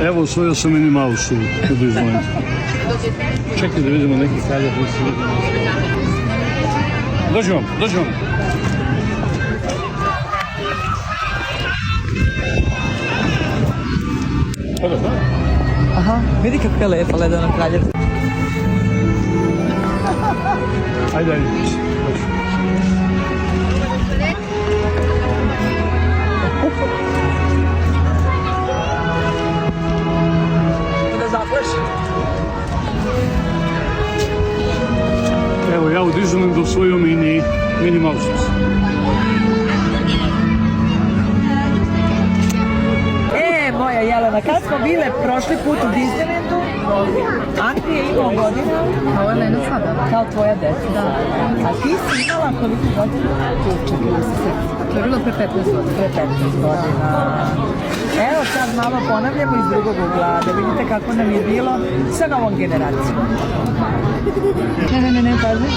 Evo, osvojio sam Mini Mouse u Disneylandu. Čekaj da vidimo neki kalja koji se vidi. Dođi vam. Aha, vidi kako je lepa ledena kraljevica. Ajde. Da zaplaši. Evo, ja u Disneylandu osvojio Mini Mouse. Moja Jelena, kad smo bile prošli put u Disneylandu, Anti je imao godina. Ovo je mene sada. Kao tvoja deca. Da. A ti si imala koliko godina? Čekaj da se sjetim. To je bilo pre 15 godina. Pre 15 godina. Evo sad malo ponavljamo iz drugog ugla, da vidite kako nam je bilo sa novom generacijom. Ne, pazi.